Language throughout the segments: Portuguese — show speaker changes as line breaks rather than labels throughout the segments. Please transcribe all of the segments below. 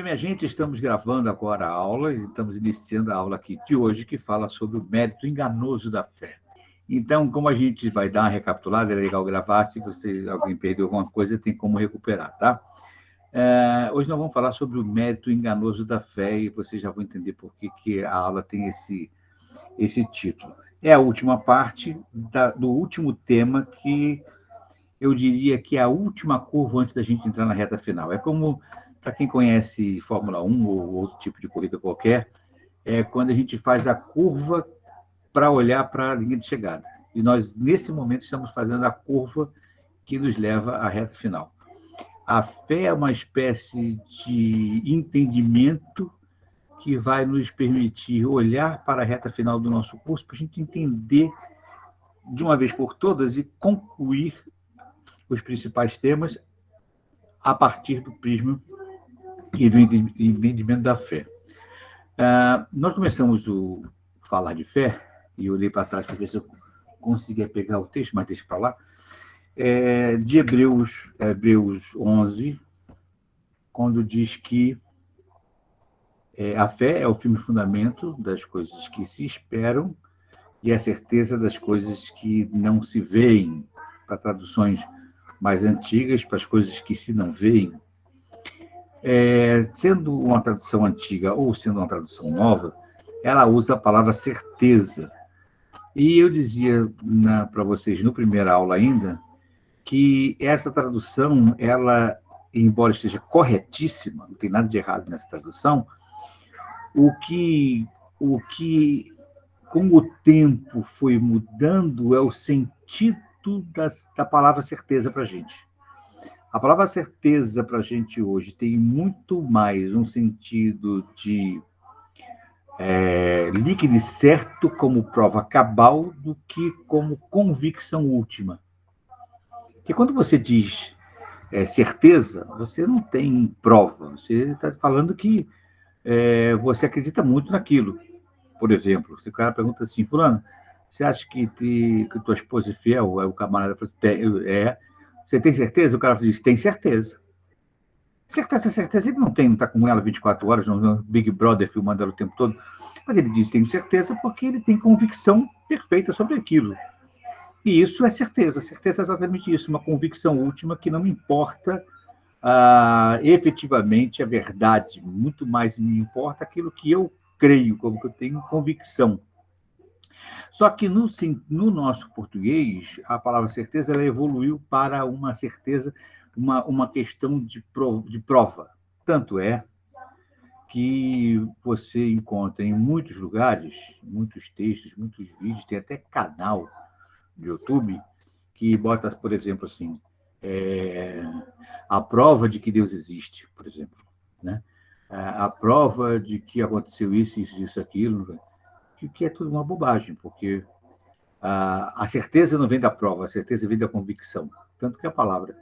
minha gente, estamos gravando agora a aula e estamos iniciando a aula aqui de hoje, que fala sobre o mérito enganoso da fé. Então, como a gente vai dar uma recapitulada, é legal gravar, se alguém perdeu alguma coisa, tem como recuperar, tá? Hoje nós vamos falar sobre o mérito enganoso da fé e vocês já vão entender por que a aula tem esse título. É a última parte do último tema que eu diria que é a última curva antes da gente entrar na reta final. É como, para quem conhece Fórmula 1 ou outro tipo de corrida qualquer, é quando a gente faz a curva para olhar para a linha de chegada. E nós, nesse momento, estamos fazendo a curva que nos leva à reta final. A fé é uma espécie de entendimento que vai nos permitir olhar para a reta final do nosso curso para a gente entender de uma vez por todas e concluir os principais temas a partir do prisma e do entendimento da fé. Nós começamos a falar de fé, e eu olhei para trás para ver se eu conseguia pegar o texto, mas deixa para lá, de Hebreus 11, quando diz que a fé é o firme fundamento das coisas que se esperam e a certeza das coisas que não se veem, para traduções mais antigas, para as coisas que se não veem. Sendo uma tradução antiga ou sendo uma tradução nova, ela usa a palavra certeza. E eu dizia para vocês, no primeira aula ainda, que essa tradução, ela, embora esteja corretíssima, não tem nada de errado nessa tradução, o que com o tempo foi mudando é o sentido da palavra certeza para a gente. A palavra certeza para a gente hoje tem muito mais um sentido de líquido e certo como prova cabal do que como convicção última. Porque quando você diz certeza, você não tem prova, você está falando que você acredita muito naquilo. Por exemplo, se o cara pergunta assim, fulano, você acha que tua esposa é fiel? Aí o camarada fala assim, você tem certeza? O cara diz, tem certeza. Certeza, ele não está com ela 24 horas, no Big Brother filmando ela o tempo todo, mas ele diz, tem certeza porque ele tem convicção perfeita sobre aquilo. E isso é certeza. Certeza é exatamente isso, uma convicção última que não me importa efetivamente a verdade, muito mais me importa aquilo que eu creio, como que eu tenho convicção. Só que no nosso português, a palavra certeza ela evoluiu para uma certeza, uma questão de prova. Tanto é que você encontra em muitos lugares, muitos textos, muitos vídeos, tem até canal de YouTube que bota, por exemplo, assim, a prova de que Deus existe, por exemplo, né? A prova de que aconteceu isso, aquilo, que é tudo uma bobagem, porque a certeza não vem da prova, a certeza vem da convicção. Tanto que a palavra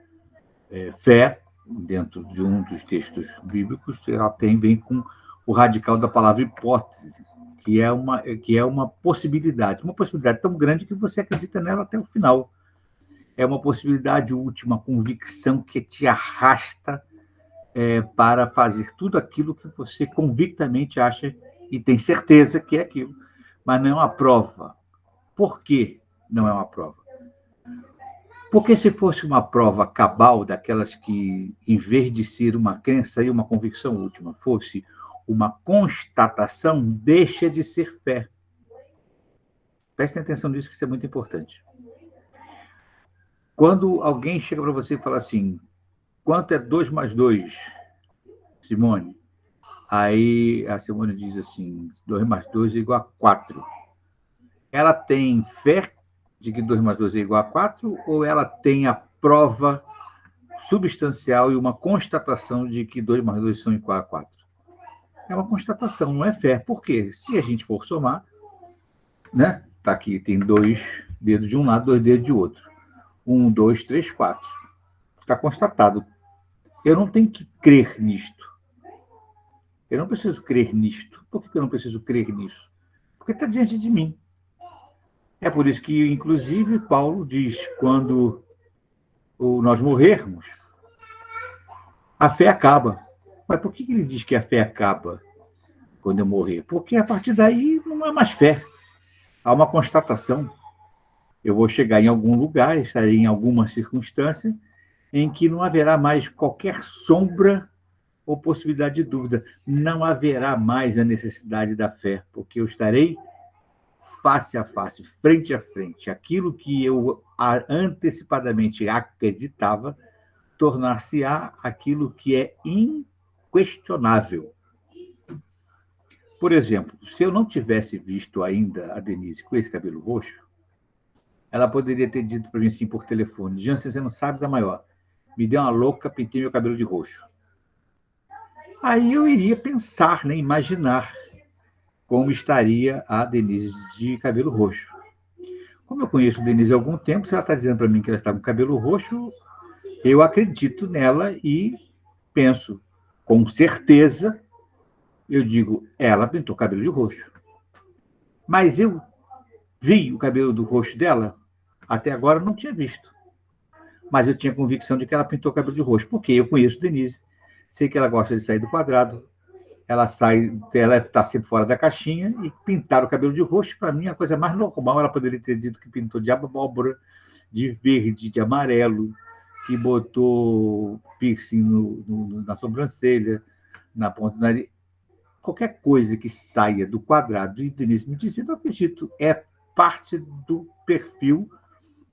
fé, dentro de um dos textos bíblicos, ela vem com o radical da palavra hipótese, que é uma possibilidade tão grande que você acredita nela até o final. É uma possibilidade última, uma convicção que te arrasta para fazer tudo aquilo que você convictamente acha e tem certeza que é aquilo, mas não é uma prova. Por que não é uma prova? Porque se fosse uma prova cabal, daquelas que, em vez de ser uma crença e uma convicção última, fosse uma constatação, deixa de ser fé. Prestem atenção nisso, que isso é muito importante. Quando alguém chega para você e fala assim, quanto é 2 mais 2, Simone? Aí a Simone diz assim, 2 mais 2 é igual a 4. Ela tem fé de que 2 mais 2 é igual a 4, ou ela tem a prova substancial e uma constatação de que 2 mais 2 são igual a 4? É uma constatação, não é fé. Por quê? Se a gente for somar, né? Tá aqui, tem 2 dedos de um lado, 2 dedos de outro. 1, 2, 3, 4. Está constatado. Eu não tenho que crer nisto. Eu não preciso crer nisto. Por que eu não preciso crer nisso? Porque está diante de mim. É por isso que, inclusive, Paulo diz, quando nós morrermos, a fé acaba. Mas por que ele diz que a fé acaba quando eu morrer? Porque a partir daí não há mais fé. Há uma constatação. Eu vou chegar em algum lugar, estarei em alguma circunstância em que não haverá mais qualquer sombra ou possibilidade de dúvida. Não haverá mais a necessidade da fé, porque eu estarei face a face, frente a frente. Aquilo que eu antecipadamente acreditava tornar-se-á aquilo que é inquestionável. Por exemplo, se eu não tivesse visto ainda a Denise com esse cabelo roxo, ela poderia ter dito para mim assim por telefone: Jansen, você não sabe da maior. Me deu uma louca, pintei meu cabelo de roxo. Aí eu iria pensar, né, imaginar como estaria a Denise de cabelo roxo. Como eu conheço a Denise há algum tempo, se ela está dizendo para mim que ela está com cabelo roxo, eu acredito nela e penso, com certeza, eu digo, ela pintou cabelo de roxo. Mas eu vi o cabelo do roxo dela, até agora não tinha visto. Mas eu tinha convicção de que ela pintou cabelo de roxo, porque eu conheço Denise, sei que ela gosta de sair do quadrado, ela está sempre fora da caixinha, e pintar o cabelo de roxo, para mim, é a coisa mais normal. Ela poderia ter dito que pintou de abóbora, de verde, de amarelo, que botou piercing na sobrancelha, na ponta do nariz. Qualquer coisa que saia do quadrado e Denise me disse, eu acredito, é parte do perfil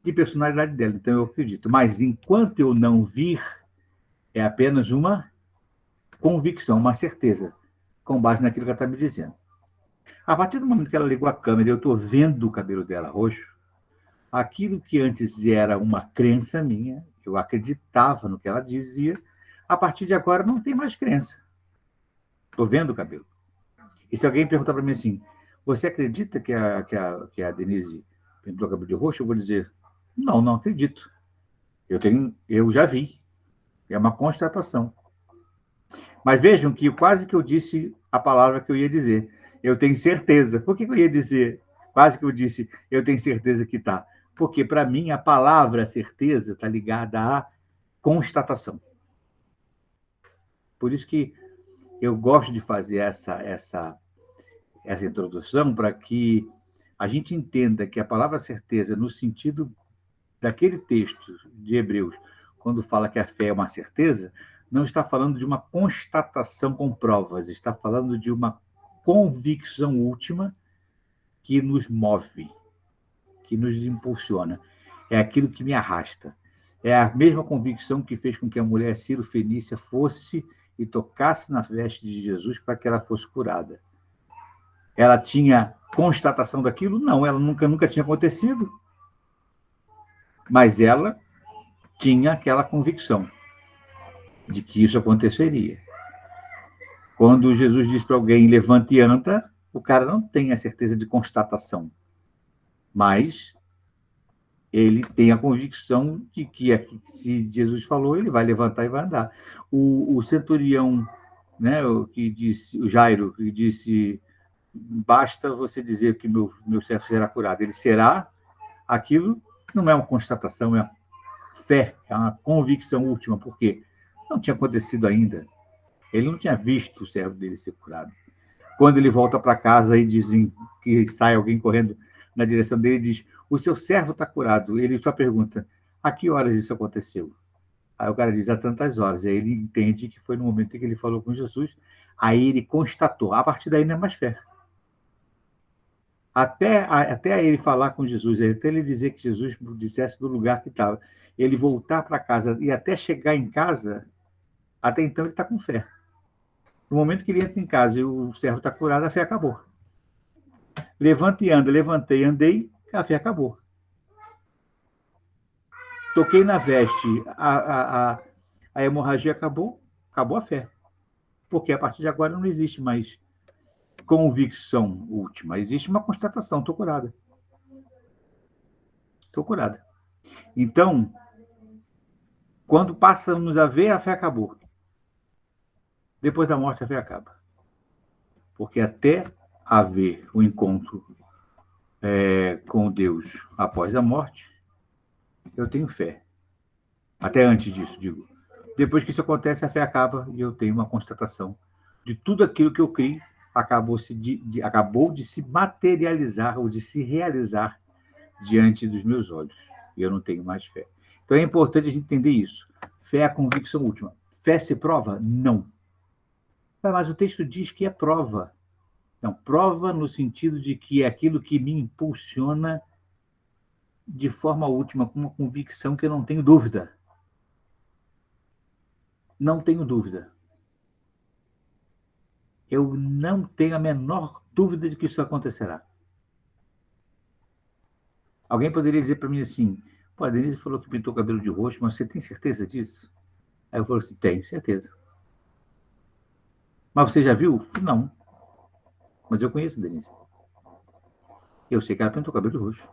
de personalidade dela, então eu acredito. Mas enquanto eu não vir, é apenas uma convicção, uma certeza, com base naquilo que ela está me dizendo. A partir do momento que ela ligou a câmera e eu estou vendo o cabelo dela roxo, aquilo que antes era uma crença minha, eu acreditava no que ela dizia, a partir de agora não tem mais crença. Estou vendo o cabelo. E se alguém perguntar para mim assim, você acredita que a Denise pintou o cabelo de roxo? Eu vou dizer, não, não acredito. Eu já vi. É uma constatação. Mas vejam que quase que eu disse a palavra que eu ia dizer. Eu tenho certeza. Por que eu ia dizer? Quase que eu disse, eu tenho certeza que está. Porque, para mim, a palavra certeza está ligada à constatação. Por isso que eu gosto de fazer essa introdução para que a gente entenda que a palavra certeza, no sentido daquele texto de Hebreus, quando fala que a fé é uma certeza, não está falando de uma constatação com provas, está falando de uma convicção última que nos move, que nos impulsiona. É aquilo que me arrasta. É a mesma convicção que fez com que a mulher Ciro-Fenícia fosse e tocasse na veste de Jesus para que ela fosse curada. Ela tinha constatação daquilo? Não, ela nunca tinha acontecido. Mas ela tinha aquela convicção de que isso aconteceria. Quando Jesus diz para alguém, levante e anda, o cara não tem a certeza de constatação, mas ele tem a convicção de que se Jesus falou, ele vai levantar e vai andar. O centurião, né, o Jairo, que disse, basta você dizer que meu servo será curado. Ele será, aquilo não é uma constatação, é uma fé, é uma convicção última, porque não tinha acontecido ainda. Ele não tinha visto o servo dele ser curado. Quando ele volta para casa e dizem que sai alguém correndo na direção dele e diz, o seu servo está curado. Ele só pergunta, a que horas isso aconteceu? Aí o cara diz, há tantas horas. Aí ele entende que foi no momento em que ele falou com Jesus. Aí ele constatou. A partir daí não é mais fé. Até ele falar com Jesus, até ele dizer que Jesus dissesse do lugar que estava, ele voltar para casa e até chegar em casa, até então ele está com fé. No momento que ele entra em casa e o servo está curado, a fé acabou. Levanta e anda, levantei, andei, a fé acabou. Toquei na veste, a hemorragia acabou, acabou a fé. Porque a partir de agora não existe mais convicção última, existe uma constatação, estou curada. Estou curada. Então, quando passamos a ver, a fé acabou. Depois da morte, a fé acaba. Porque até haver o encontro com Deus após a morte, eu tenho fé. Até antes disso, digo. Depois que isso acontece, a fé acaba e eu tenho uma constatação de tudo aquilo que eu criei acabou de se materializar ou de se realizar diante dos meus olhos. E eu não tenho mais fé. Então é importante a gente entender isso. Fé é a convicção última. Fé se prova? Não. Mas o texto diz que é prova. Não, prova no sentido de que é aquilo que me impulsiona de forma última, com uma convicção que eu não tenho dúvida. Não tenho dúvida. Eu não tenho a menor dúvida de que isso acontecerá. Alguém poderia dizer para mim assim, pô, a Denise falou que pintou o cabelo de roxo, mas você tem certeza disso? Aí eu falo assim, tenho certeza. Mas você já viu? Não. Mas eu conheço a Denise. Eu sei que ela pintou o cabelo de roxo.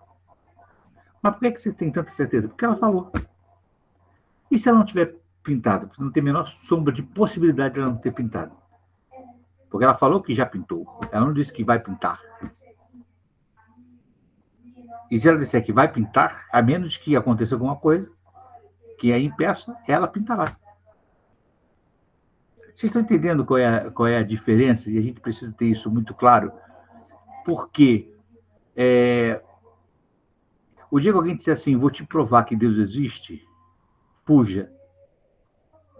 Mas por que você tem tanta certeza? Porque ela falou. E se ela não tiver pintado? Não tem a menor sombra de possibilidade de ela não ter pintado. Porque ela falou que já pintou. Ela não disse que vai pintar. E se ela disser que vai pintar, a menos que aconteça alguma coisa que a impeça, ela pintará. Vocês estão entendendo qual é a diferença? E a gente precisa ter isso muito claro. Porque o dia que alguém disser assim, vou te provar que Deus existe, fuja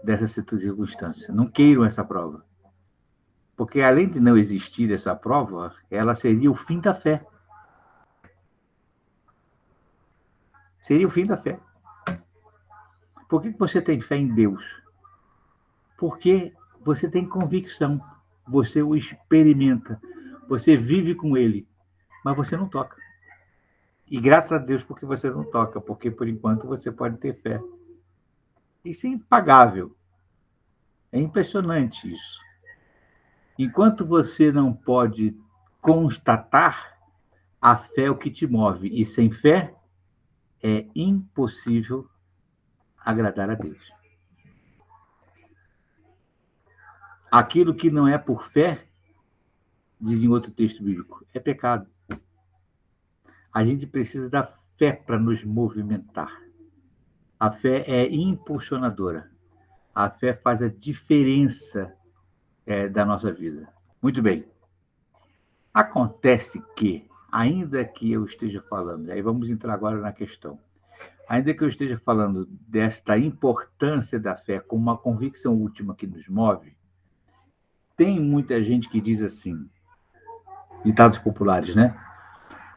dessa circunstância. Não queiram essa prova. Porque além de não existir essa prova, ela seria o fim da fé. Seria o fim da fé. Por que você tem fé em Deus? Porque você tem convicção, você o experimenta, você vive com ele, mas você não toca. E graças a Deus porque você não toca, porque por enquanto você pode ter fé. Isso é impagável. É impressionante isso. Enquanto você não pode constatar, a fé é o que te move. E sem fé é impossível agradar a Deus. Aquilo que não é por fé, diz em outro texto bíblico, é pecado. A gente precisa da fé para nos movimentar. A fé é impulsionadora. A fé faz a diferença da nossa vida. Muito bem. Acontece que, ainda que eu esteja falando, aí vamos entrar agora na questão, ainda que eu esteja falando desta importância da fé como uma convicção última que nos move, tem muita gente que diz assim, ditados populares, né?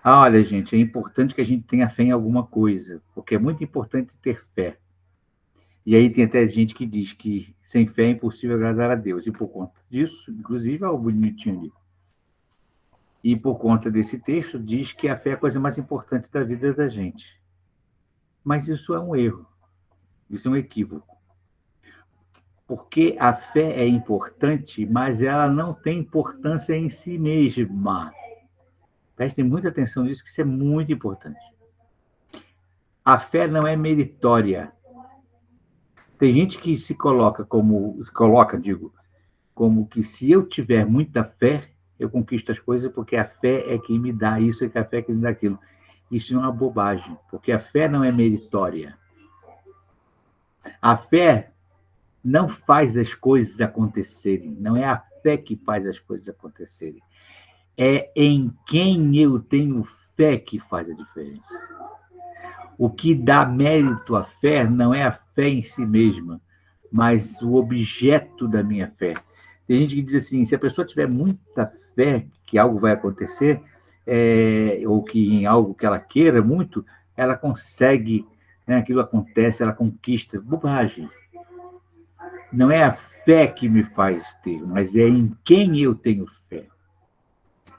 Ah, olha, gente, é importante que a gente tenha fé em alguma coisa, porque é muito importante ter fé. E aí tem até gente que diz que sem fé é impossível agradar a Deus. E por conta disso, inclusive, olha o bonitinho ali. E por conta desse texto, diz que a fé é a coisa mais importante da vida da gente. Mas isso é um erro. Isso é um equívoco. Porque a fé é importante, mas ela não tem importância em si mesma. Prestem muita atenção nisso, que isso é muito importante. A fé não é meritória. Tem gente que se coloca como que se eu tiver muita fé, eu conquisto as coisas porque a fé é quem me dá isso, e a fé é quem me dá aquilo. Isso é uma bobagem, porque a fé não é meritória. A fé não faz as coisas acontecerem, não é a fé que faz as coisas acontecerem. É em quem eu tenho fé que faz a diferença. O que dá mérito à fé não é a fé em si mesma, mas o objeto da minha fé. Tem gente que diz assim, se a pessoa tiver muita fé que algo vai acontecer, ou que em algo que ela queira muito, ela consegue, né, aquilo acontece, ela conquista. Bobagem. Não é a fé que me faz ter, mas é em quem eu tenho fé.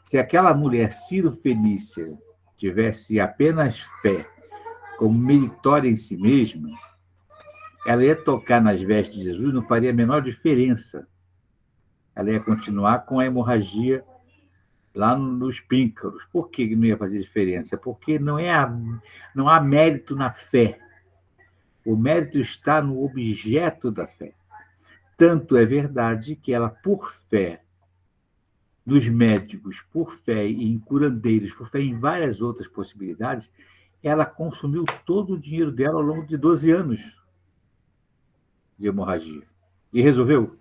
Se aquela mulher Ciro-Fenícia tivesse apenas fé como meritória em si mesma, ela ia tocar nas vestes de Jesus, não faria a menor diferença. Ela ia continuar com a hemorragia lá nos píncaros. Por que não ia fazer diferença? Porque não há mérito na fé. O mérito está no objeto da fé. Tanto é verdade que ela, por fé nos médicos, por fé em curandeiros, por fé em várias outras possibilidades, ela consumiu todo o dinheiro dela ao longo de 12 anos de hemorragia. E resolveu?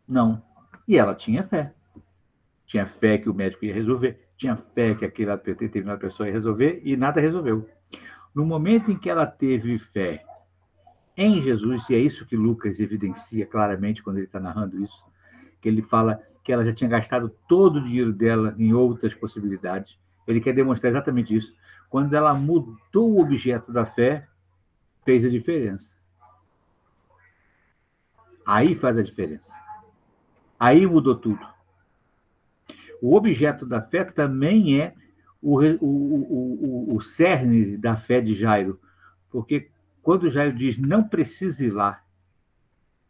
Não. E ela tinha fé. Tinha fé que o médico ia resolver, tinha fé que aquela determinada pessoa ia resolver, e nada resolveu. No momento em que ela teve fé em Jesus, e é isso que Lucas evidencia claramente quando ele está narrando isso, que ele fala que ela já tinha gastado todo o dinheiro dela em outras possibilidades. Ele quer demonstrar exatamente isso. Quando ela mudou o objeto da fé, fez a diferença. Aí faz a diferença. Aí mudou tudo. O objeto da fé também é o cerne da fé de Jairo. Porque quando Jairo diz, não precisa ir lá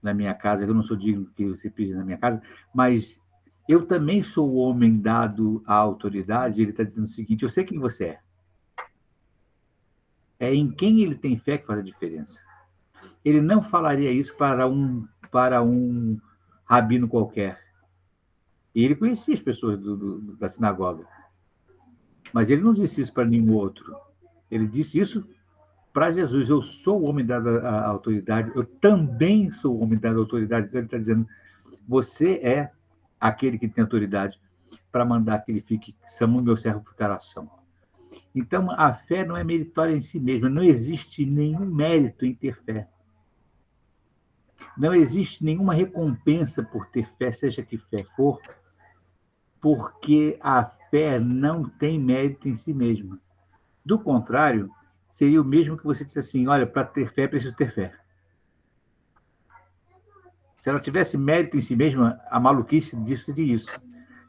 na minha casa, eu não sou digno que você pise na minha casa, mas eu também sou o homem dado à autoridade, ele está dizendo o seguinte, eu sei quem você é. É em quem ele tem fé que faz a diferença. Ele não falaria isso para um rabino qualquer. E ele conhecia as pessoas da sinagoga. Mas ele não disse isso para nenhum outro. Ele disse isso para Jesus. Eu sou o homem dado à autoridade, eu também sou o homem dado à autoridade. Então ele está dizendo, você é aquele que tem autoridade para mandar que ele fique, Samu, meu servo, ficará são. Então, a fé não é meritória em si mesma. Não existe nenhum mérito em ter fé. Não existe nenhuma recompensa por ter fé, seja que fé for, porque a fé não tem mérito em si mesma. Do contrário, seria o mesmo que você disse assim, olha, para ter fé, preciso ter fé. Se ela tivesse mérito em si mesma, a maluquice disso seria isso.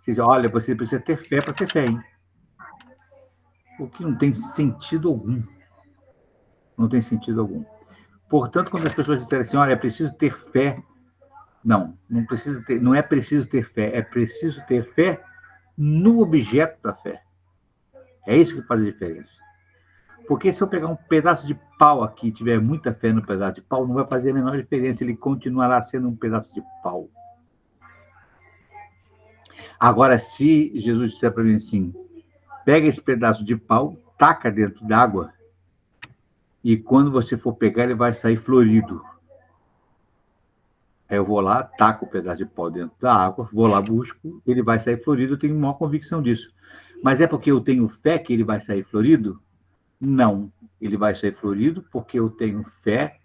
Você diz, olha, você precisa ter fé para ter fé, hein? O que não tem sentido algum. Não tem sentido algum. Portanto, quando as pessoas disserem assim, olha, é preciso ter fé, não é preciso ter fé, é preciso ter fé no objeto da fé. É isso que faz a diferença. Porque se eu pegar um pedaço de pau aqui e tiver muita fé no pedaço de pau, não vai fazer a menor diferença, ele continuará sendo um pedaço de pau. Agora, se Jesus disser para mim assim, pega esse pedaço de pau, taca dentro d'água, e quando você for pegar, ele vai sair florido. Aí eu vou lá, taco o pedaço de pau dentro da água, vou lá, busco, ele vai sair florido, eu tenho maior convicção disso. Mas é porque eu tenho fé que ele vai sair florido? Não. Ele vai sair florido porque eu tenho fé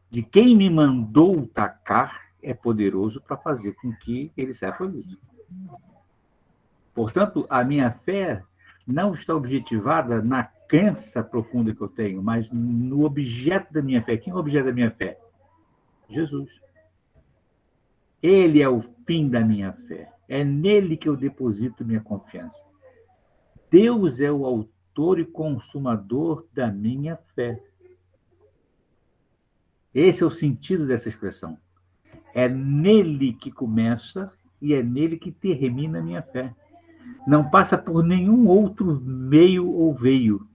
de quem me mandou tacar é poderoso para fazer com que ele saia florido. Portanto, a minha fé não está objetivada na crença profunda que eu tenho, mas no objeto da minha fé. Quem é o objeto da minha fé? Jesus. Ele é o fim da minha fé. É nele que eu deposito minha confiança. Deus é o autor e consumador da minha fé. Esse é o sentido dessa expressão. É nele que começa e é nele que termina a minha fé. Não passa por nenhum outro meio ou veio.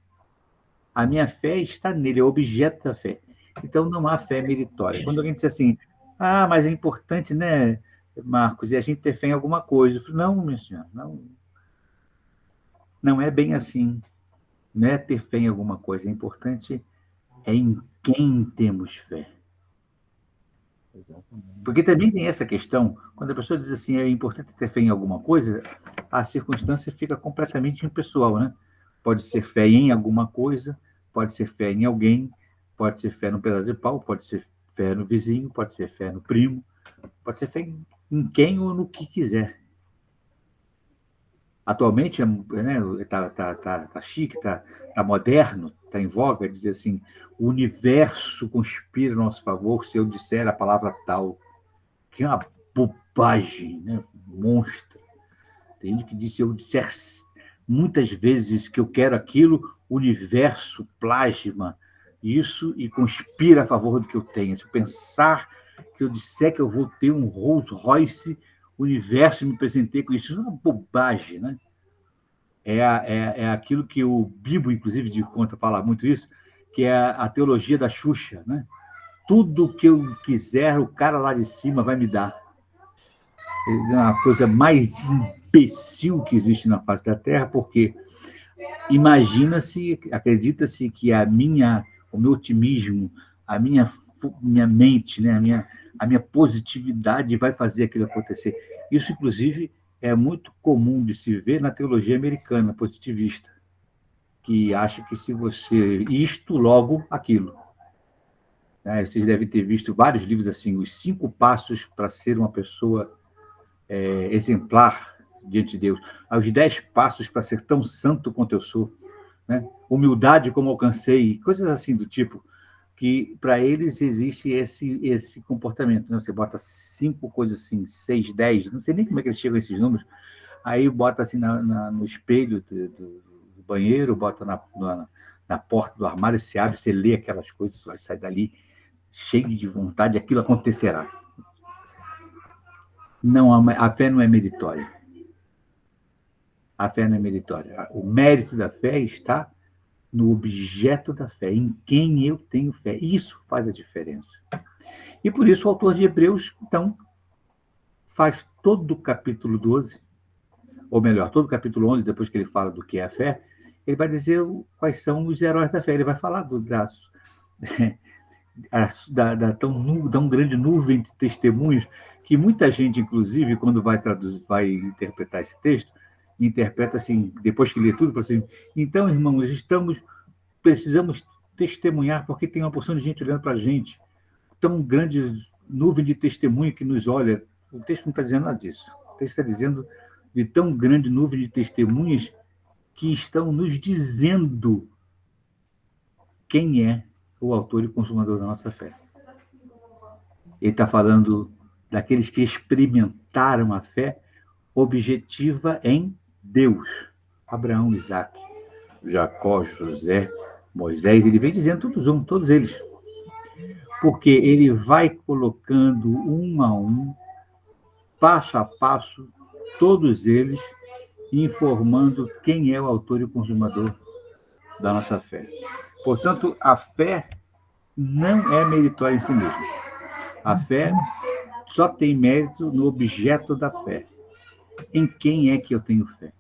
A minha fé está nele, é o objeto da fé. Então não há fé meritória. Quando alguém diz assim, mas é importante, né, Marcos, e a gente ter fé em alguma coisa. Eu falo, não, meu senhor, não é bem assim. Não é ter fé em alguma coisa. É importante é em quem temos fé. Porque também tem essa questão, quando a pessoa diz assim, é importante ter fé em alguma coisa, a circunstância fica completamente impessoal, né? Pode ser fé em alguma coisa, pode ser fé em alguém, pode ser fé no pedaço de pau, pode ser fé no vizinho, pode ser fé no primo, pode ser fé em quem ou no que quiser. Atualmente, né, tá chique, tá moderno, tá em voga dizer assim, o universo conspira a nosso favor se eu disser a palavra tal, que é uma bobagem, né, monstra. Tem gente que diz, se eu disser muitas vezes que eu quero aquilo, o universo plasma isso e conspira a favor do que eu tenho. Se eu pensar que eu disser que eu vou ter um Rolls Royce, o universo me presenteia com isso. Isso é uma bobagem, né? É aquilo que o Bibo, inclusive, de conta, fala muito isso, que é a teologia da Xuxa, né? Tudo que eu quiser, o cara lá de cima vai me dar. É uma coisa mais imbecil que existe na face da Terra, porque imagina-se, acredita-se que o meu otimismo, a minha minha mente, né? A minha positividade vai fazer aquilo acontecer. Isso, inclusive, é muito comum de se ver na teologia americana positivista, que acha que se você isto, logo aquilo. Vocês devem ter visto vários livros assim, os 5 passos para ser uma pessoa exemplar diante de Deus, os 10 passos para ser tão santo quanto eu sou, né? Humildade como alcancei, coisas assim do tipo, que para eles existe esse comportamento, né? Você bota 5 coisas assim, 6, 10, não sei nem como é que eles chegam a esses números, aí bota assim no espelho do banheiro, bota na porta do armário, se abre, você lê aquelas coisas, vai sair dali cheio de vontade, aquilo acontecerá. Não, a fé não é meritória. A fé não é meritória. O mérito da fé está no objeto da fé, em quem eu tenho fé. Isso faz a diferença. E por isso o autor de Hebreus, então, faz todo o capítulo 12, ou melhor, todo o capítulo 11, depois que ele fala do que é a fé, ele vai dizer quais são os heróis da fé. Ele vai falar da tão grande nuvem de testemunhos que muita gente, inclusive, quando vai interpretar esse texto, interpreta assim, depois que lê tudo, fala assim, então, irmãos, precisamos testemunhar porque tem uma porção de gente olhando para a gente, tão grande nuvem de testemunho que nos olha. O texto não está dizendo nada disso. O texto está dizendo de tão grande nuvem de testemunhas que estão nos dizendo quem é o autor e consumador da nossa fé. Ele está falando daqueles que experimentaram a fé objetiva em Deus. Abraão, Isaac, Jacó, José, Moisés, ele vem dizendo todos eles. Porque ele vai colocando um a um, passo a passo, todos eles, informando quem é o autor e o consumador da nossa fé. Portanto, a fé não é meritória em si mesma. A fé só tem mérito no objeto da fé. Em quem é que eu tenho fé?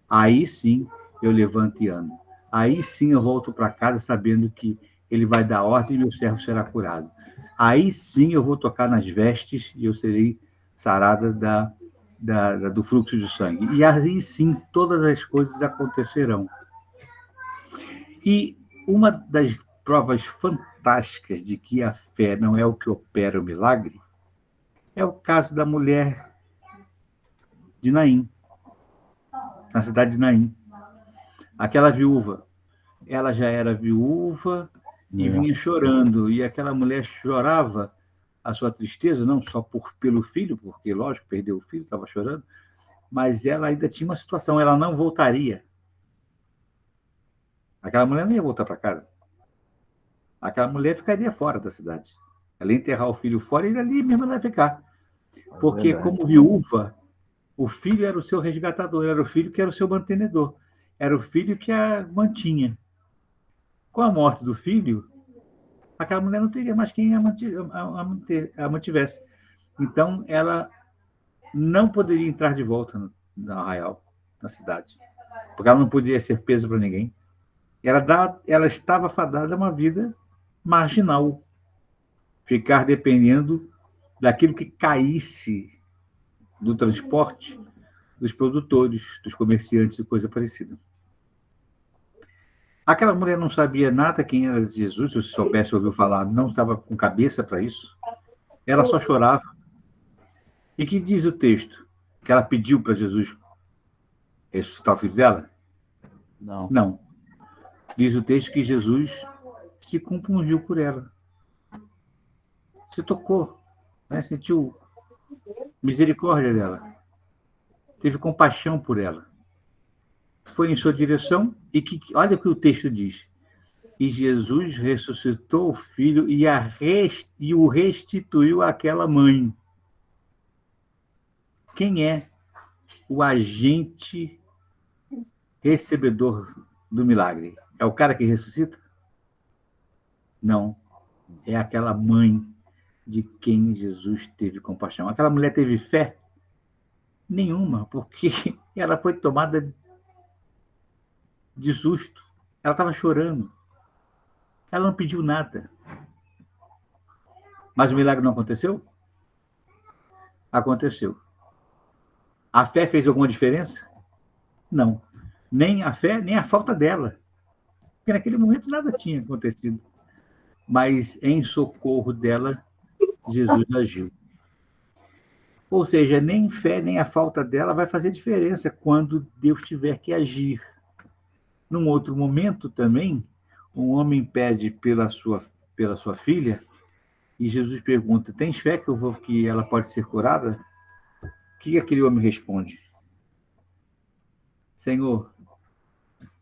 Aí sim eu levanto e ando. Aí sim eu volto para casa sabendo que ele vai dar ordem e meu servo será curado. Aí sim eu vou tocar nas vestes e eu serei sarada do fluxo de sangue. E aí sim todas as coisas acontecerão. E uma das provas fantásticas de que a fé não é o que opera o milagre é o caso da mulher de Naim, na cidade de Naim. Aquela viúva, ela já era viúva e vinha chorando, e aquela mulher chorava a sua tristeza, não só pelo filho, porque, lógico, perdeu o filho, estava chorando, mas ela ainda tinha uma situação, ela não voltaria. Aquela mulher não ia voltar para casa. Aquela mulher ficaria fora da cidade. Ela ia enterrar o filho fora e ali mesmo ela ia ficar. Porque, como viúva, o filho era o seu resgatador, era o filho que era o seu mantenedor, era o filho que a mantinha. Com a morte do filho, aquela mulher não teria mais quem a mantivesse. Então, ela não poderia entrar de volta no arraial, na cidade, porque ela não poderia ser peso para ninguém. Ela estava fadada a uma vida marginal, ficar dependendo daquilo que caísse do transporte dos produtores, dos comerciantes e coisa parecida. Aquela mulher não sabia nada quem era Jesus, se soubesse, ouviu falar, não estava com cabeça para isso. Ela só chorava. E que diz o texto? Que ela pediu para Jesus ressuscitar o filho dela? Não. Diz o texto que Jesus se compungiu por ela. Se tocou, né? Sentiu misericórdia dela. Teve compaixão por ela. Foi em sua direção e olha o que o texto diz. E Jesus ressuscitou o filho e o restituiu àquela mãe. Quem é o agente recebedor do milagre? É o cara que ressuscita? Não. É aquela mãe de quem Jesus teve compaixão. Aquela mulher teve fé? Nenhuma, porque ela foi tomada de susto. Ela estava chorando. Ela não pediu nada. Mas o milagre não aconteceu? Aconteceu. A fé fez alguma diferença? Não. Nem a fé, nem a falta dela. Porque naquele momento nada tinha acontecido. Mas em socorro dela, Jesus agiu. Ou seja, nem fé, nem a falta dela vai fazer diferença quando Deus tiver que agir. Num outro momento também, um homem pede pela sua filha e Jesus pergunta: tens fé que ela pode ser curada? O que aquele homem responde? Senhor,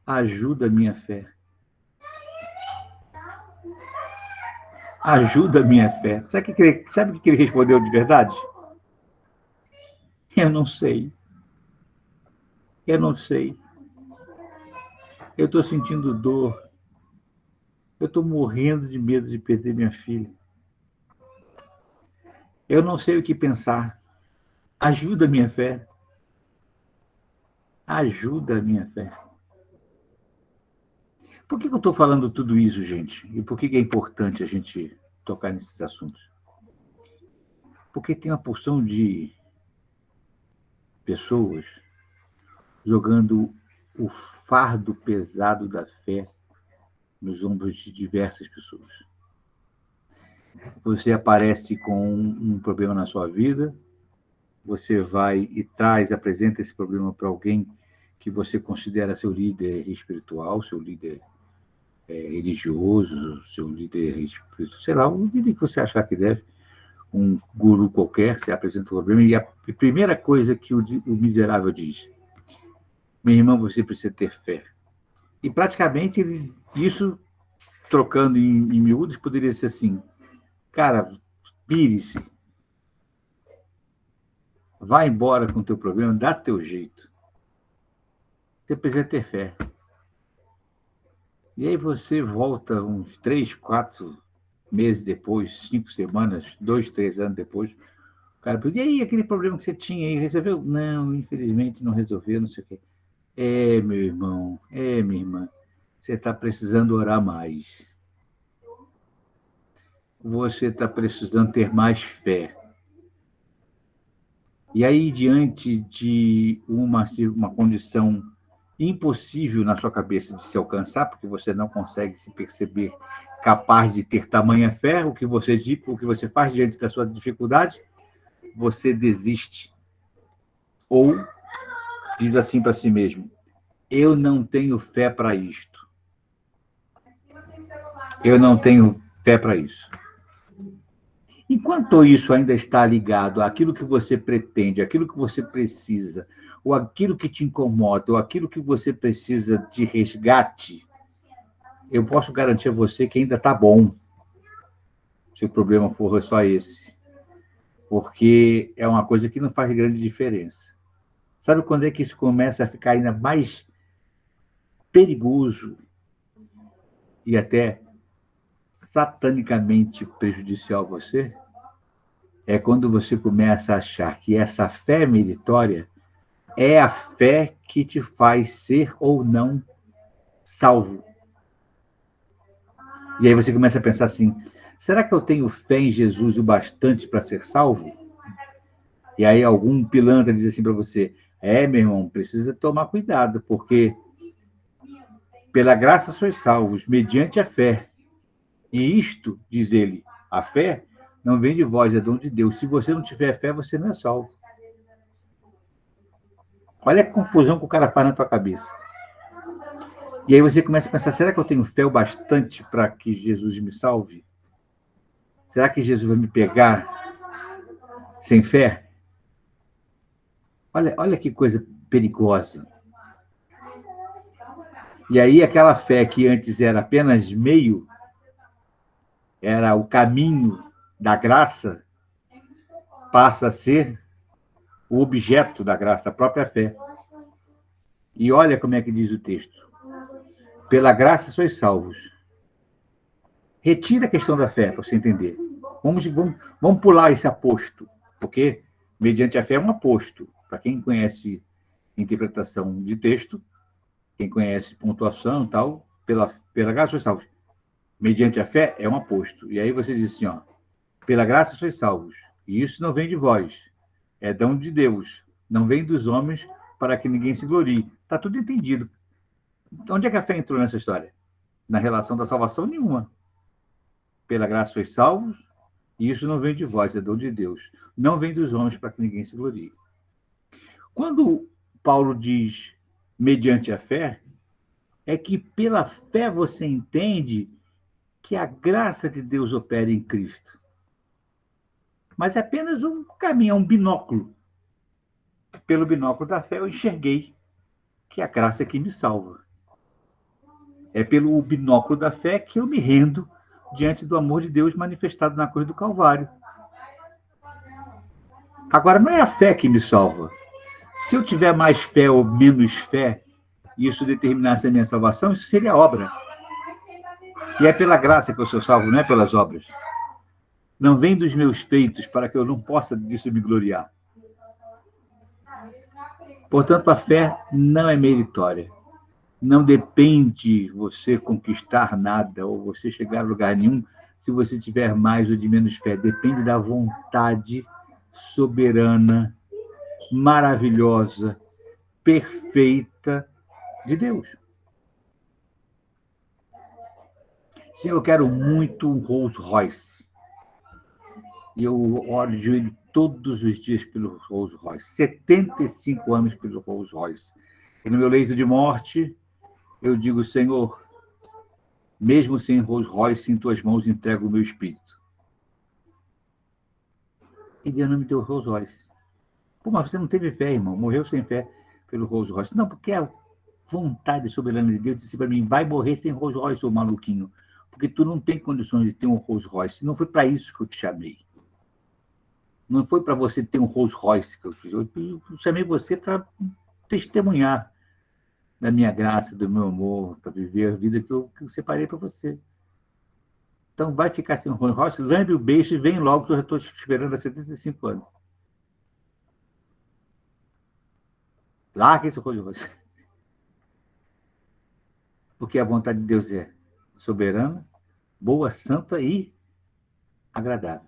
ajuda a minha fé. Ajuda a minha fé. Sabe o que ele respondeu de verdade? Eu não sei. Eu não sei. Eu estou sentindo dor. Eu estou morrendo de medo de perder minha filha. Eu não sei o que pensar. Ajuda a minha fé. Ajuda a minha fé. Por que eu estou falando tudo isso, gente? E por que é importante a gente tocar nesses assuntos? Porque tem uma porção de pessoas jogando o fardo pesado da fé nos ombros de diversas pessoas. Você aparece com um problema na sua vida, você vai e apresenta esse problema para alguém que você considera seu líder espiritual, seu líder religioso, seu líder espiritual, sei lá, o líder que você achar que deve, um guru qualquer, você apresenta o problema, e a primeira coisa que o miserável diz: meu irmão, você precisa ter fé. E praticamente isso, trocando em miúdos, poderia ser assim: cara, pire-se, vá embora com o teu problema, dá teu jeito. Você precisa ter fé. E aí você volta uns 3, 4 meses depois, 5 semanas, 2, 3 anos depois, o cara pergunta: e aí, aquele problema que você tinha aí, resolveu? Não, infelizmente não resolveu, não sei o quê. Meu irmão, minha irmã, você está precisando orar mais. Você está precisando ter mais fé. E aí, diante de uma condição impossível na sua cabeça de se alcançar, porque você não consegue se perceber capaz de ter tamanha fé, o que você faz diante da sua dificuldade, você desiste. Ou diz assim para si mesmo: eu não tenho fé para isto. Eu não tenho fé para isso. Enquanto isso ainda está ligado àquilo que você pretende, àquilo que você precisa, ou aquilo que te incomoda, ou aquilo que você precisa de resgate, eu posso garantir a você que ainda está bom, se o problema for só esse. Porque é uma coisa que não faz grande diferença. Sabe quando é que isso começa a ficar ainda mais perigoso e até satanicamente prejudicial a você? É quando você começa a achar que essa fé meritória é a fé que te faz ser ou não salvo. E aí você começa a pensar assim: será que eu tenho fé em Jesus o bastante para ser salvo? E aí algum pilantra diz assim para você: meu irmão, precisa tomar cuidado, porque pela graça sois salvos, mediante a fé. E isto, diz ele, a fé não vem de vós, é dom de Deus. Se você não tiver fé, você não é salvo. Olha a confusão que o cara faz na tua cabeça. E aí você começa a pensar: será que eu tenho fé o bastante para que Jesus me salve? Será que Jesus vai me pegar sem fé? Olha que coisa perigosa. E aí aquela fé que antes era apenas meio, era o caminho da graça, passa a ser o objeto da graça, a própria fé. E olha como é que diz o texto: pela graça sois salvos. Retira a questão da fé, para você entender. Vamos pular esse aposto, porque mediante a fé é um aposto. Para quem conhece interpretação de texto, quem conhece pontuação e tal, pela graça sois salvos. Mediante a fé é um aposto. E aí você diz assim: Pela graça sois salvos. E isso não vem de vós, é dom de Deus. Não vem dos homens para que ninguém se glorie. Está tudo entendido. Onde é que a fé entrou nessa história? Na relação da salvação nenhuma. Pela graça sois salvos, e isso não vem de vós, é dom de Deus. Não vem dos homens para que ninguém se glorie. Quando Paulo diz mediante a fé, é que pela fé você entende que a graça de Deus opera em Cristo. Mas é apenas um caminho, um binóculo. Pelo binóculo da fé eu enxerguei que a graça é que me salva. É pelo binóculo da fé que eu me rendo diante do amor de Deus manifestado na cruz do Calvário. Agora, não é a fé que me salva. Se eu tiver mais fé ou menos fé, e isso determinasse a minha salvação, isso seria obra. E é pela graça que eu sou salvo, não é pelas obras. Não vem dos meus feitos para que eu não possa disso me gloriar. Portanto, a fé não é meritória. Não depende você conquistar nada ou você chegar a lugar nenhum se você tiver mais ou de menos fé. Depende da vontade soberana, maravilhosa, perfeita de Deus. Se eu quero muito um Rolls Royce, e eu oro de joelho todos os dias pelo Rolls Royce, 75 anos pelo Rolls Royce. E no meu leito de morte, eu digo, Senhor, mesmo sem Rolls Royce, em tuas mãos entrego o meu espírito. E Deus não me deu Rolls Royce. Pô, mas você não teve fé, irmão, morreu sem fé pelo Rolls Royce. Não, porque a vontade soberana de Deus disse para mim, vai morrer sem Rolls Royce, seu maluquinho, porque tu não tem condições de ter um Rolls Royce. Não foi para isso que eu te chamei. Não foi para você ter um Rolls Royce que eu fiz. Eu chamei você para testemunhar da minha graça, do meu amor, para viver a vida que eu separei para você. Então, vai ficar sem um Rolls Royce, lambe o beijo e vem logo, que eu já estou te esperando há 75 anos. Larga esse Rolls Royce. Porque a vontade de Deus é soberana, boa, santa e agradável.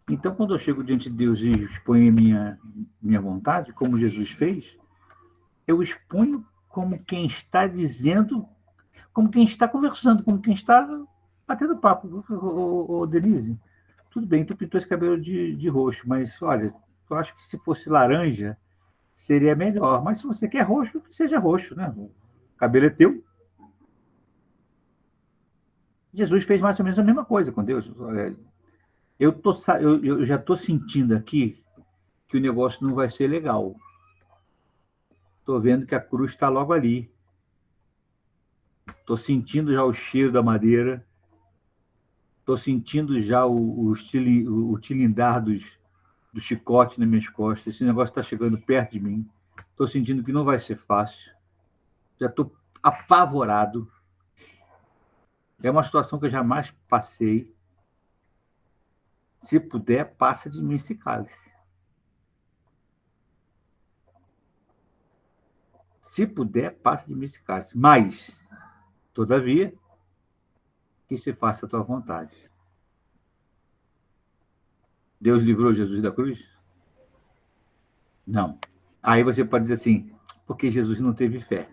Então, quando eu chego diante de Deus e exponho a minha vontade, como Jesus fez, eu exponho como quem está dizendo, como quem está conversando, como quem está batendo papo. Denise, tudo bem, tu pintou esse cabelo de roxo, mas olha, eu acho que se fosse laranja, seria melhor. Mas se você quer roxo, que seja roxo, né? O cabelo é teu. Jesus fez mais ou menos a mesma coisa com Deus. Eu já estou sentindo aqui que o negócio não vai ser legal. Estou vendo que a cruz está logo ali. Estou sentindo já o cheiro da madeira. Estou sentindo já o tilindar do chicote nas minhas costas. Esse negócio está chegando perto de mim. Estou sentindo que não vai ser fácil. Já estou apavorado. É uma situação que eu jamais passei. Se puder, passa de mim esse cálice. Se puder, passa de mim esse cálice. Mas, todavia, que se faça a tua vontade. Deus livrou Jesus da cruz? Não. Aí você pode dizer assim, porque Jesus não teve fé.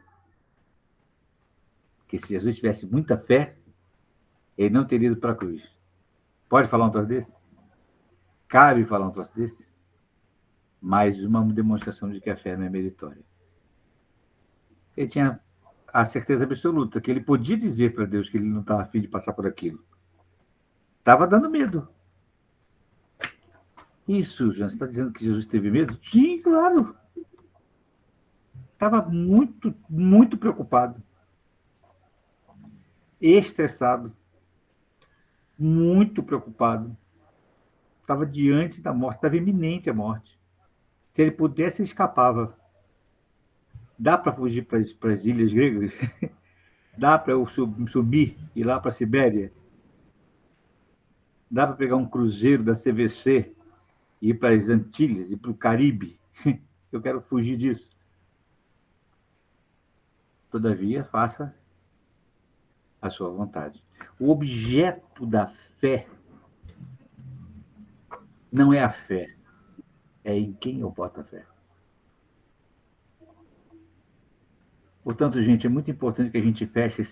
Porque se Jesus tivesse muita fé, ele não teria ido para a cruz. Pode falar um troço desse? Cabe falar um troço desse? Mais uma demonstração de que a fé não é meritória. Ele tinha a certeza absoluta que ele podia dizer para Deus que ele não estava afim de passar por aquilo. Estava dando medo. Isso, Jean, você está dizendo que Jesus teve medo? Sim, claro. Estava muito, muito preocupado. Estressado. Muito preocupado. Estava diante da morte, estava iminente a morte. Se ele pudesse, ele escapava. Dá para fugir para as ilhas gregas? Dá para eu subir e ir lá para a Sibéria? Dá para pegar um cruzeiro da CVC e ir para as Antilhas e para o Caribe? Eu quero fugir disso. Todavia, faça a sua vontade. O objeto da fé não é a fé, é em quem eu boto a fé. Portanto, gente, é muito importante que a gente feche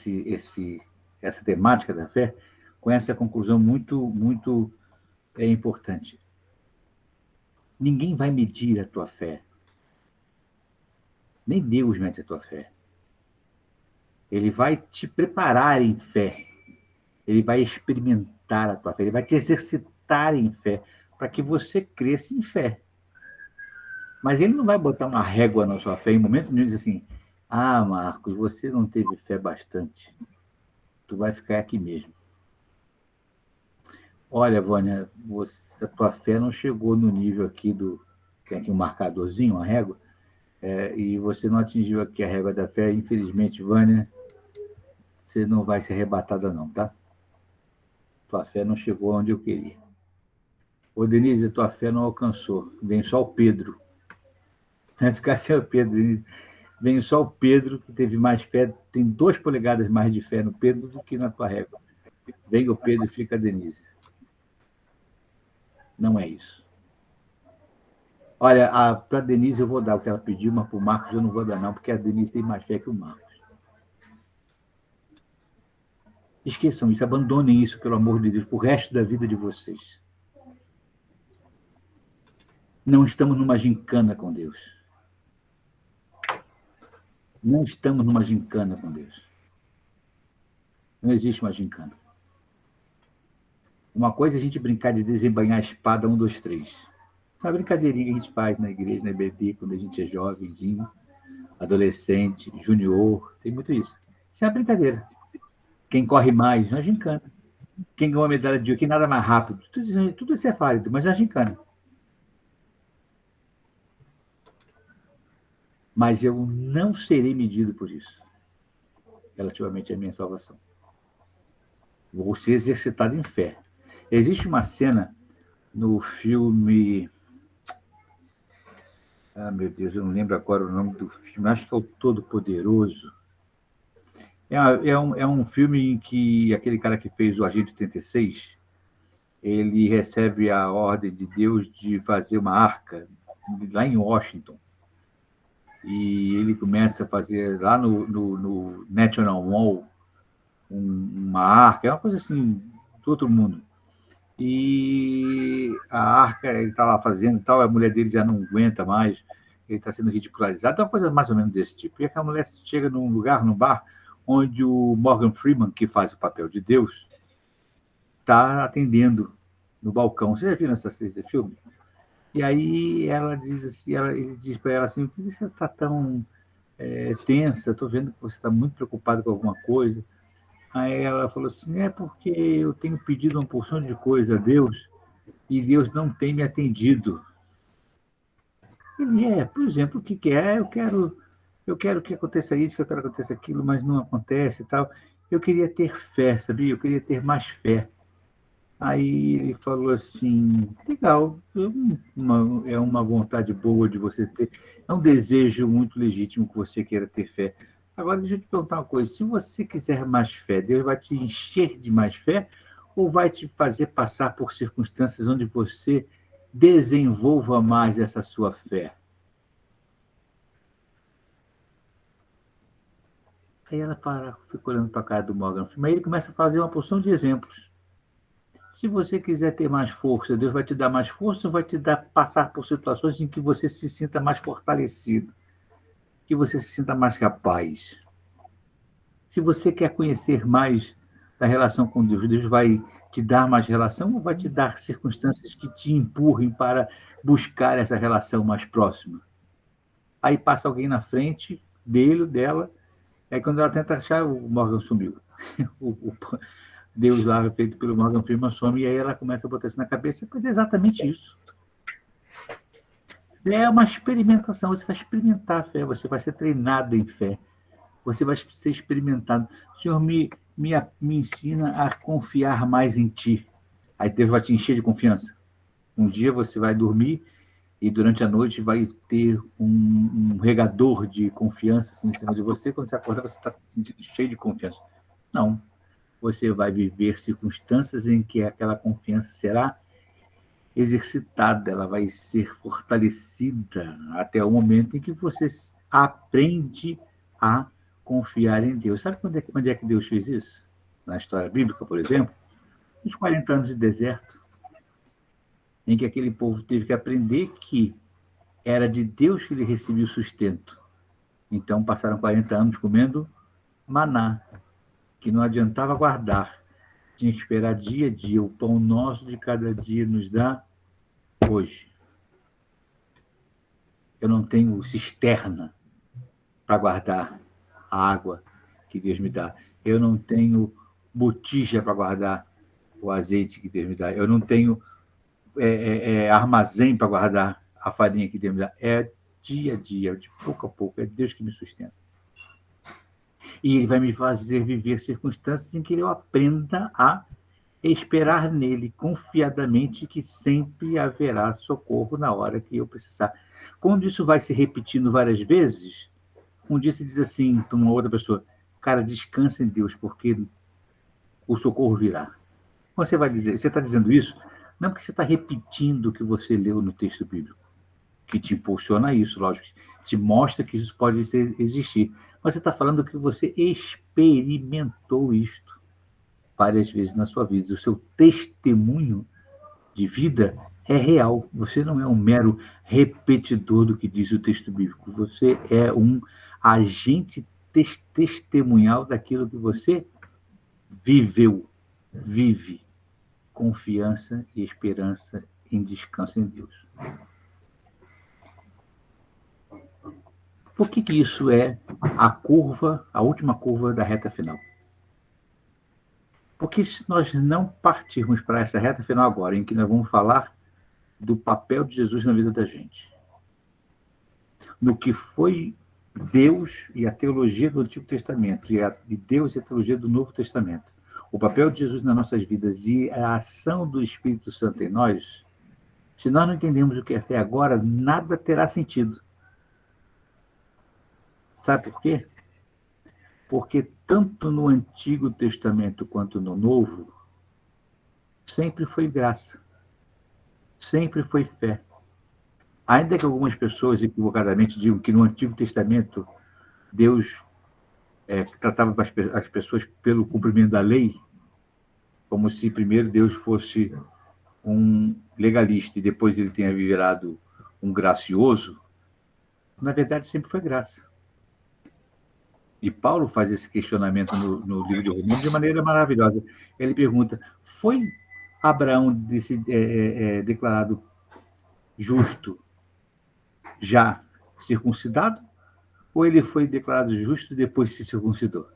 essa temática da fé com essa conclusão muito importante. Ninguém vai medir a tua fé. Nem Deus mede a tua fé. Ele vai te preparar em fé. Ele vai experimentar a tua fé. Ele vai te exercitar em fé para que você cresça em fé. Mas ele não vai botar uma régua na sua fé em momento nenhum e dizer assim: ah, Marcos, você não teve fé bastante. Tu vai ficar aqui mesmo. Olha, Vânia, a tua fé não chegou no nível aqui do... Tem aqui um marcadorzinho, uma régua, e você não atingiu aqui a régua da fé. Infelizmente, Vânia, você não vai ser arrebatada não, tá? Tua fé não chegou onde eu queria. Ô, Denise, tua fé não alcançou. Vem só o Pedro. Vai ficar sem o Pedro, Denise. Vem só o Pedro, que teve mais fé, tem 2 polegadas mais de fé no Pedro do que na tua régua. Vem o Pedro e fica a Denise. Não é isso. Olha, para a Denise eu vou dar o que ela pediu, mas para o Marcos eu não vou dar não, porque a Denise tem mais fé que o Marcos. Esqueçam isso, abandonem isso, pelo amor de Deus, para o resto da vida de vocês. Não estamos numa gincana com Deus. Não estamos numa gincana com Deus. Não existe uma gincana. Uma coisa é a gente brincar de desembainhar a espada 1, 2, 3. É uma brincadeirinha que a gente faz na igreja, na EBD, quando a gente é jovenzinho, adolescente, junior, tem muito isso. Isso é uma brincadeira. Quem corre mais, não é gincana. Quem ganhou a medalha de ouro, quem nada mais rápido, tudo isso é válido, mas não é gincana. Mas eu não serei medido por isso, relativamente à minha salvação. Vou ser exercitado em fé. Existe uma cena no filme... Ah, meu Deus, eu não lembro agora o nome do filme, acho que é o Todo-Poderoso. É um filme em que aquele cara que fez o Agente 86, ele recebe a ordem de Deus de fazer uma arca lá em Washington. E ele começa a fazer lá no National Mall uma arca, é uma coisa assim, do outro mundo. E a arca, ele está lá fazendo e tal, a mulher dele já não aguenta mais, ele está sendo ridicularizado, é uma coisa mais ou menos desse tipo. E aquela mulher chega num lugar, num bar, onde o Morgan Freeman, que faz o papel de Deus, está atendendo no balcão. Você já viu esse filme? E aí ela diz assim, ele diz para ela assim: por que você está tão tensa? Estou vendo que você está muito preocupado com alguma coisa. Aí ela falou assim: é porque eu tenho pedido uma porção de coisa a Deus e Deus não tem me atendido. Ele por exemplo, o que é? Eu quero que aconteça isso, que eu quero que aconteça aquilo, mas não acontece e tal. Eu queria ter fé, sabia? Eu queria ter mais fé. Aí ele falou assim: legal, é uma vontade boa de você ter, é um desejo muito legítimo que você queira ter fé. Agora, deixa eu te perguntar uma coisa: se você quiser mais fé, Deus vai te encher de mais fé ou vai te fazer passar por circunstâncias onde você desenvolva mais essa sua fé? Aí ela fica olhando para a cara do Morgan, mas ele começa a fazer uma porção de exemplos. Se você quiser ter mais força, Deus vai te dar mais força ou vai te dar passar por situações em que você se sinta mais fortalecido, que você se sinta mais capaz. Se você quer conhecer mais da relação com Deus, Deus vai te dar mais relação ou vai te dar circunstâncias que te empurrem para buscar essa relação mais próxima? Aí passa alguém na frente dele, dela, aí quando ela tenta achar, o Morgan sumiu. Deus lá, feito pelo Morgan Freeman, some, e aí ela começa a botar isso na cabeça, mas é exatamente isso. Fé é uma experimentação, você vai experimentar a fé, você vai ser treinado em fé, você vai ser experimentado. Senhor, me ensina a confiar mais em Ti. Aí Deus vai te encher de confiança. Um dia você vai dormir e durante a noite vai ter um regador de confiança assim, em cima de você, quando você acordar você está se sentindo cheio de confiança. Não. você vai viver circunstâncias em que aquela confiança será exercitada, ela vai ser fortalecida até o momento em que você aprende a confiar em Deus. Sabe onde é que Deus fez isso? Na história bíblica, por exemplo, nos 40 anos de deserto, em que aquele povo teve que aprender que era de Deus que ele recebia o sustento. Então passaram 40 anos comendo maná, que não adiantava guardar. Tinha que esperar dia a dia. O pão nosso de cada dia nos dá hoje. Eu não tenho cisterna para guardar a água que Deus me dá. Eu não tenho botija para guardar o azeite que Deus me dá. Eu não tenho armazém para guardar a farinha que Deus me dá. É dia a dia, de pouco a pouco. É Deus que me sustenta. E Ele vai me fazer viver circunstâncias em que eu aprenda a esperar nele confiadamente, que sempre haverá socorro na hora que eu precisar. Quando isso vai se repetindo várias vezes, um dia se diz assim para uma outra pessoa: cara, descansa em Deus, porque o socorro virá. Você vai dizer, você está dizendo isso não porque você está repetindo o que você leu no texto bíblico, que te impulsiona a isso, lógico, te mostra que isso pode existir. Mas você está falando que você experimentou isto várias vezes na sua vida. O seu testemunho de vida é real. Você não é um mero repetidor do que diz o texto bíblico. Você é um agente testemunhal daquilo que você viveu, vive. Confiança e esperança em descanso em Deus. Por que isso é a curva, a última curva da reta final? Porque se nós não partirmos para essa reta final agora, em que nós vamos falar do papel de Jesus na vida da gente, no que foi Deus e a teologia do Antigo Testamento, e Deus e a teologia do Novo Testamento, o papel de Jesus nas nossas vidas e a ação do Espírito Santo em nós, se nós não entendemos o que é fé agora, nada terá sentido. Sabe por quê? Porque tanto no Antigo Testamento quanto no Novo, sempre foi graça. Sempre foi fé. Ainda que algumas pessoas equivocadamente digam que no Antigo Testamento Deus tratava as pessoas pelo cumprimento da lei, como se primeiro Deus fosse um legalista e depois ele tenha virado um gracioso, na verdade sempre foi graça. E Paulo faz esse questionamento no livro de Romanos de maneira maravilhosa. Ele pergunta: foi Abraão declarado justo já circuncidado? Ou ele foi declarado justo e depois se circuncidou?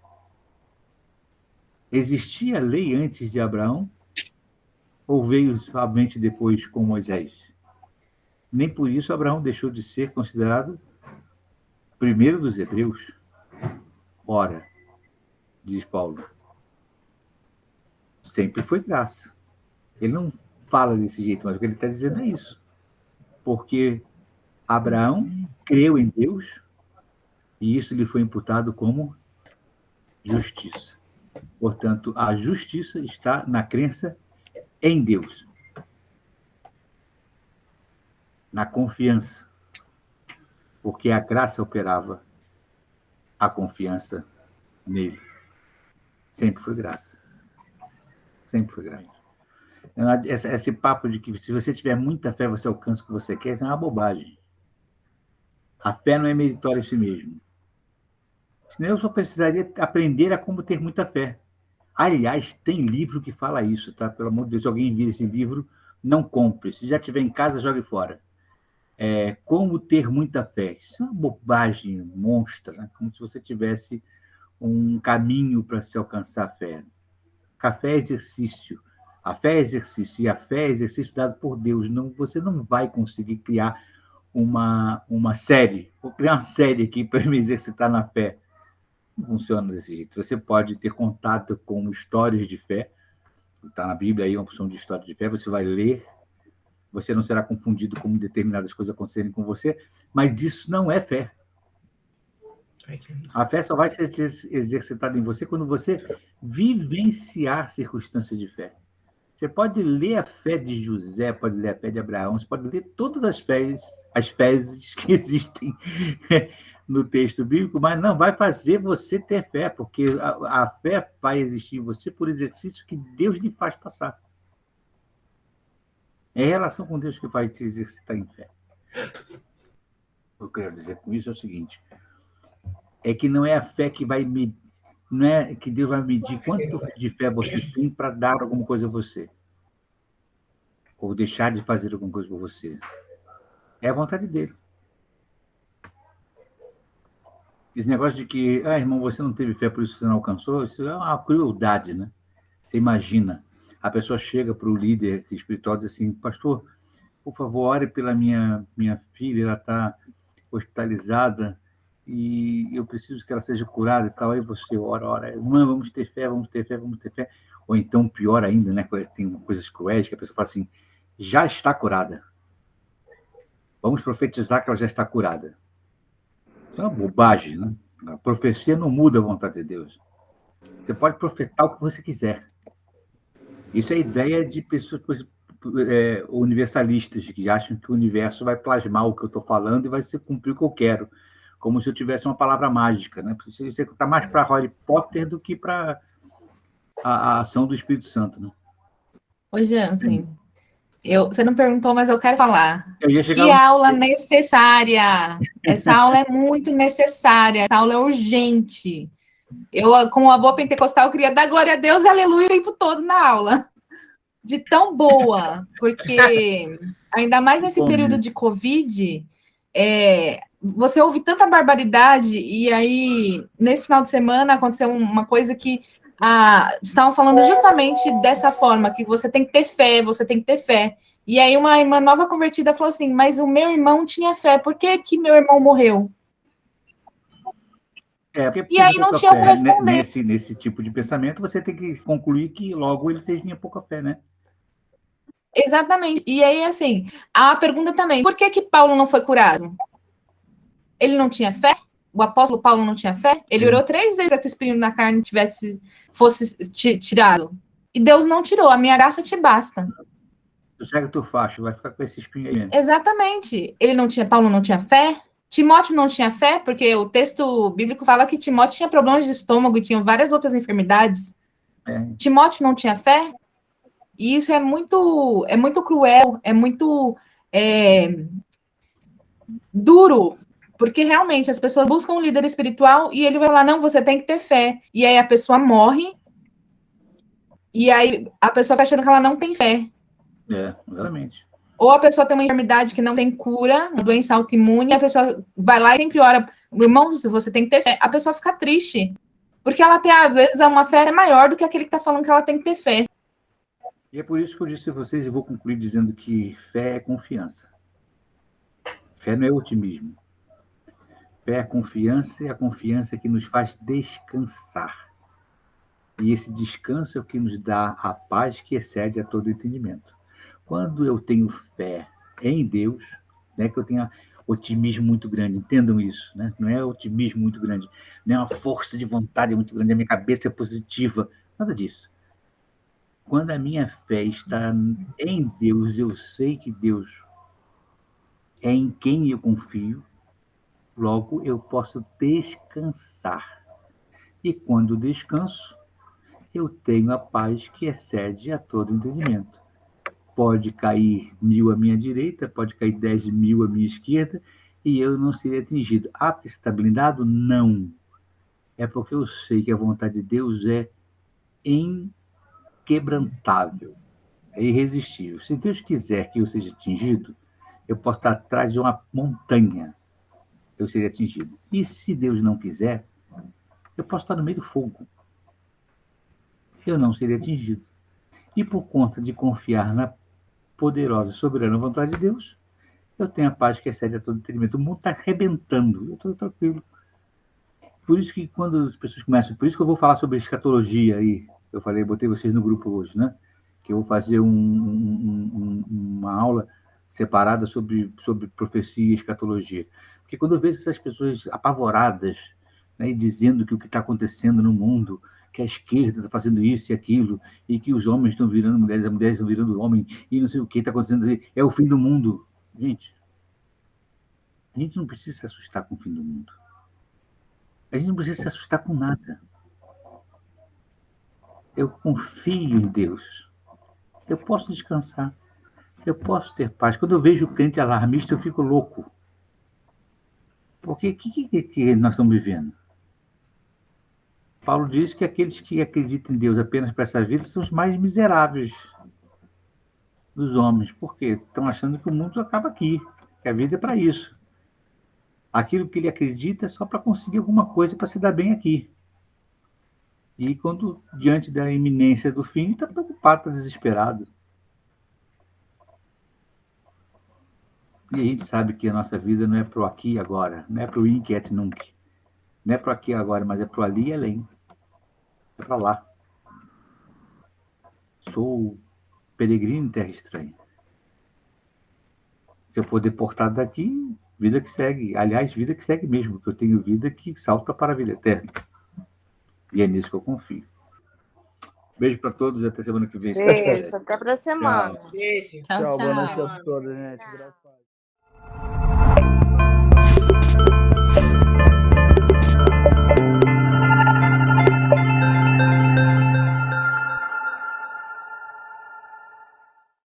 Existia lei antes de Abraão? Ou veio somente depois com Moisés? Nem por isso Abraão deixou de ser considerado primeiro dos hebreus. Ora, diz Paulo, sempre foi graça. Ele não fala desse jeito, mas o que ele está dizendo é isso. Porque Abraão creu em Deus e isso lhe foi imputado como justiça. Portanto, a justiça está na crença em Deus, na confiança, porque a graça operava a confiança nele. Sempre foi graça. Sempre foi graça. Esse papo de que se você tiver muita fé, você alcança o que você quer, isso é uma bobagem. A fé não é meritória em si mesmo. Senão eu só precisaria aprender a como ter muita fé. Aliás, tem livro que fala isso, tá? Pelo amor de Deus, se alguém vir esse livro, não compre. Se já tiver em casa, jogue fora. Como ter muita fé. Isso é uma bobagem monstra, né? Como se você tivesse um caminho para se alcançar a fé. Café é exercício. A fé é exercício. E a fé é exercício dado por Deus. Não, você não vai conseguir criar uma série. Vou criar uma série aqui para me exercitar na fé. Não funciona desse jeito. Você pode ter contato com histórias de fé. Está na Bíblia aí uma opção de história de fé. Você vai ler. Você não será confundido com determinadas coisas acontecerem com você. Mas isso não é fé. A fé só vai ser exercitada em você quando você vivenciar circunstâncias de fé. Você pode ler a fé de José, pode ler a fé de Abraão, você pode ler todas as fés que existem no texto bíblico, mas não vai fazer você ter fé, porque a fé vai existir em você por exercício que Deus lhe faz passar. É a relação com Deus que vai te exercitar em fé. O que eu quero dizer com isso é o seguinte, é que não é a fé que vai medir, não é que Deus vai medir quanto de fé você tem para dar alguma coisa a você, ou deixar de fazer alguma coisa por você. É a vontade dele. Esse negócio de que, irmão, você não teve fé, por isso você não alcançou, isso é uma crueldade, né? Você imagina, a pessoa chega para o líder espiritual e diz assim, pastor, por favor, ore pela minha filha, ela está hospitalizada e eu preciso que ela seja curada e tal. Aí você ora, irmã, vamos ter fé, vamos ter fé, vamos ter fé. Ou então, pior ainda, né? Tem coisas cruéis que a pessoa fala assim, já está curada. Vamos profetizar que ela já está curada. Isso é uma bobagem, né? A profecia não muda a vontade de Deus. Você pode profetar o que você quiser. Isso é ideia de pessoas universalistas, que acham que o universo vai plasmar o que eu estou falando e vai se cumprir o que eu quero. Como se eu tivesse uma palavra mágica, né? Porque isso está mais para Harry Potter do que para a ação do Espírito Santo, né?
Ô, Jansen, você não perguntou, mas eu quero falar.
Eu ia chegar
Que aula necessária! Essa aula é muito necessária, essa aula é urgente. Eu, como uma boa pentecostal, queria dar glória a Deus e aleluia o tempo todo na aula. De tão boa, porque ainda mais nesse período de Covid, você ouve tanta barbaridade, e aí, nesse final de semana, aconteceu uma coisa que estavam falando justamente dessa forma, que você tem que ter fé, você tem que ter fé. E aí uma irmã nova convertida falou assim, mas o meu irmão tinha fé, por que que meu irmão morreu?
E aí não tinha como responder. Nesse tipo de pensamento, você tem que concluir que logo ele tinha pouca fé, né?
Exatamente. E aí, assim, a pergunta também, por que que Paulo não foi curado? Ele não tinha fé? O apóstolo Paulo não tinha fé? Ele orou 3 vezes para que o espinho na carne fosse tirado. E Deus não tirou. A minha graça te basta.
Tu segue o teu facho, vai ficar com esse espinho aí mesmo.
Exatamente. Paulo não tinha fé? Timóteo não tinha fé, porque o texto bíblico fala que Timóteo tinha problemas de estômago e tinha várias outras enfermidades. Timóteo não tinha fé? E isso é muito cruel, é muito duro, porque realmente as pessoas buscam um líder espiritual e ele vai lá, não, você tem que ter fé. E aí a pessoa morre, e aí a pessoa vai achando que ela não tem fé.
Exatamente.
Ou a pessoa tem uma enfermidade que não tem cura, uma doença autoimune, e a pessoa vai lá e sempre ora, irmão, você tem que ter fé. A pessoa fica triste, porque ela tem, às vezes, uma fé maior do que aquele que está falando que ela tem que ter fé.
E é por isso que eu disse a vocês, e vou concluir dizendo que fé é confiança. Fé não é otimismo. Fé é confiança, e a confiança é que nos faz descansar. E esse descanso é o que nos dá a paz que excede a todo entendimento. Quando eu tenho fé em Deus, não é que eu tenha otimismo muito grande, entendam isso, né? Não é otimismo muito grande, não é uma força de vontade muito grande, a minha cabeça é positiva, nada disso. Quando a minha fé está em Deus, eu sei que Deus é em quem eu confio, logo eu posso descansar. E quando descanso, eu tenho a paz que excede a todo entendimento. Pode cair 1000 à minha direita, pode cair 10.000 à minha esquerda, e eu não serei atingido. Ah, porque você está blindado? Não. É porque eu sei que a vontade de Deus é inquebrantável, é irresistível. Se Deus quiser que eu seja atingido, eu posso estar atrás de uma montanha, eu seria atingido. E se Deus não quiser, eu posso estar no meio do fogo, eu não seria atingido. E por conta de confiar na poderosa e soberana vontade de Deus, eu tenho a paz que excede a todo entendimento. O mundo está arrebentando, eu estou tranquilo. Por isso que quando as pessoas começam, por isso que eu vou falar sobre escatologia aí, eu falei, botei vocês no grupo hoje, né? Que eu vou fazer uma aula separada sobre profecia e escatologia. Porque quando eu vejo essas pessoas apavoradas né, e dizendo que o que está acontecendo no mundo, que a esquerda está fazendo isso e aquilo, e que os homens estão virando mulheres, as mulheres estão virando homens, e não sei o que está acontecendo, é o fim do mundo. Gente, a gente não precisa se assustar com o fim do mundo. A gente não precisa se assustar com nada. Eu confio em Deus. Eu posso descansar. Eu posso ter paz. Quando eu vejo o crente alarmista, eu fico louco. Porque o que nós estamos vivendo? Paulo diz que aqueles que acreditam em Deus apenas para essa vida são os mais miseráveis dos homens. Por quê? Estão achando que o mundo acaba aqui, que a vida é para isso. Aquilo que ele acredita é só para conseguir alguma coisa para se dar bem aqui. E quando, diante da iminência do fim, está preocupado, está desesperado. E a gente sabe que a nossa vida não é pro aqui e agora, não é pro Inc et Nunc. Não é pro aqui e agora, mas é pro ali e além. É para lá. Sou peregrino em terra estranha. Se eu for deportado daqui, vida que segue. Aliás, vida que segue mesmo, porque eu tenho vida que salta para a vida eterna. E é nisso que eu confio. Beijo para todos e até semana que vem.
Beijo, até para a semana.
Beijo.
Tchau,
Tchau, boa
tchau.
noite a todos, gente. Graças a Deus.